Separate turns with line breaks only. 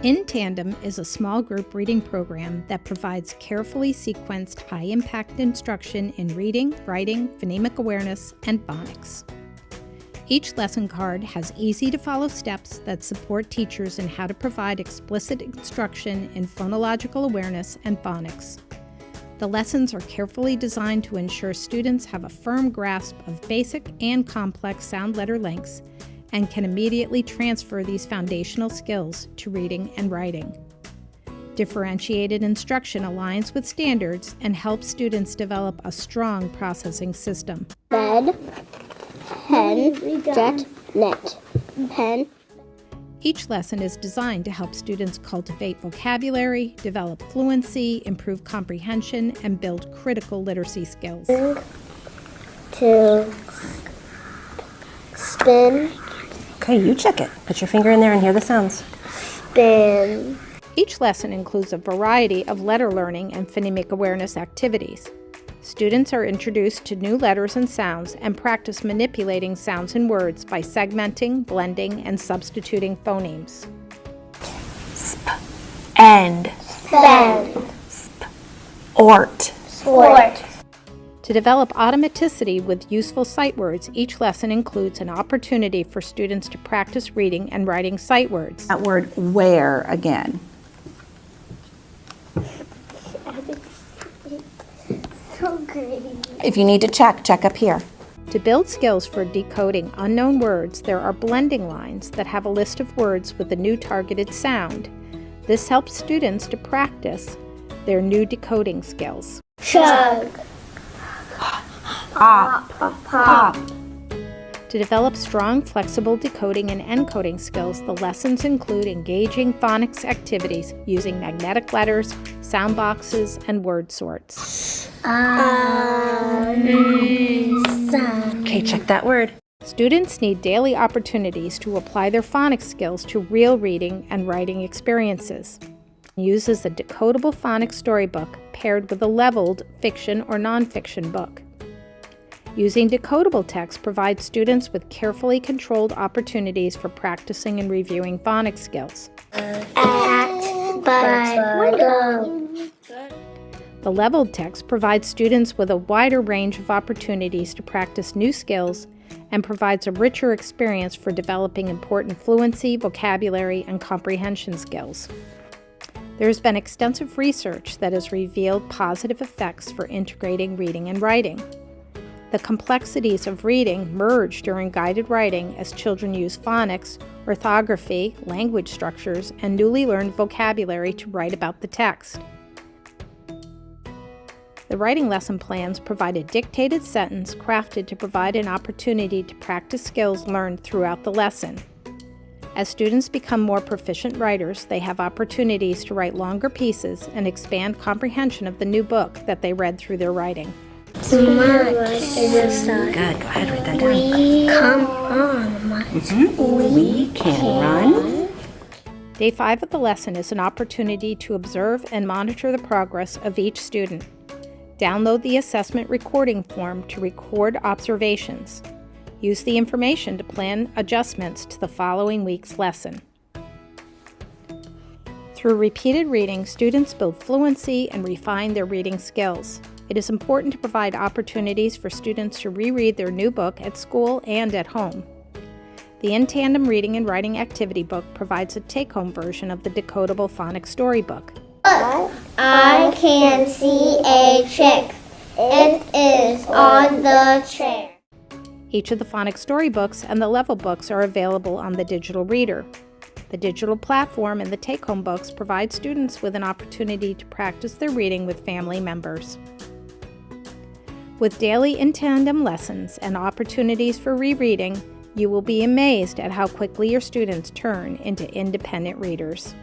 In Tandem is a small group reading program that provides carefully sequenced, high-impact instruction in reading, writing, phonemic awareness, and phonics. Each lesson card has easy-to-follow steps that support teachers in how to provide explicit instruction in phonological awareness and phonics. The lessons are carefully designed to ensure students have a firm grasp of basic and complex sound-letter links and can immediately transfer these foundational skills to reading and writing. Differentiated instruction aligns with standards and helps students develop a strong processing system.
Bed, pen, jet, net, pen.
Each lesson is designed to help students cultivate vocabulary, develop fluency, improve comprehension, and build critical literacy skills.
To spin.
Okay, you check it. Put your finger in there and hear the sounds.
Spin.
Each lesson includes a variety of letter learning and phonemic awareness activities. Students are introduced to new letters and sounds and practice manipulating sounds and words by segmenting, blending, and substituting phonemes.
Sp, and,
Spend.
sp, ort.
Sport.
To develop automaticity with useful sight words, each lesson includes an opportunity for students to practice reading and writing sight words.
That word where again.
So great.
If you need to check up here.
To build skills for decoding unknown words, there are blending lines that have a list of words with a new targeted sound. This helps students to practice their new decoding skills.
Chug.
Pop, pop.
To develop strong, flexible decoding and encoding skills, the lessons include engaging phonics activities using magnetic letters, sound boxes, and word sorts.
Okay, check that word.
Students need daily opportunities to apply their phonics skills to real reading and writing experiences. It uses a decodable phonics storybook paired with a leveled fiction or nonfiction book. Using decodable text provides students with carefully controlled opportunities for practicing and reviewing phonics skills. The leveled text provides students with a wider range of opportunities to practice new skills and provides a richer experience for developing important fluency, vocabulary, and comprehension skills. There has been extensive research that has revealed positive effects for integrating reading and writing. The complexities of reading merge during guided writing as children use phonics, orthography, language structures, and newly learned vocabulary to write about the text. The writing lesson plans provide a dictated sentence crafted to provide an opportunity to practice skills learned throughout the lesson. As students become more proficient writers, they have opportunities to write longer pieces and expand comprehension of the new book that they read through their writing.
Good, go ahead,
write that down.
Come on,
We can run.
Day 5 of the lesson is an opportunity to observe and monitor the progress of each student. Download the assessment recording form to record observations. Use the information to plan adjustments to the following week's lesson. Through repeated reading, students build fluency and refine their reading skills. It is important to provide opportunities for students to reread their new book at school and at home. The In Tandem Reading and Writing Activity Book provides a take-home version of the decodable phonics storybook.
I can see a chick. It is on the chair.
Each of the phonics storybooks and the level books are available on the digital reader. The digital platform and the take-home books provide students with an opportunity to practice their reading with family members. With daily In Tandem lessons and opportunities for rereading, you will be amazed at how quickly your students turn into independent readers.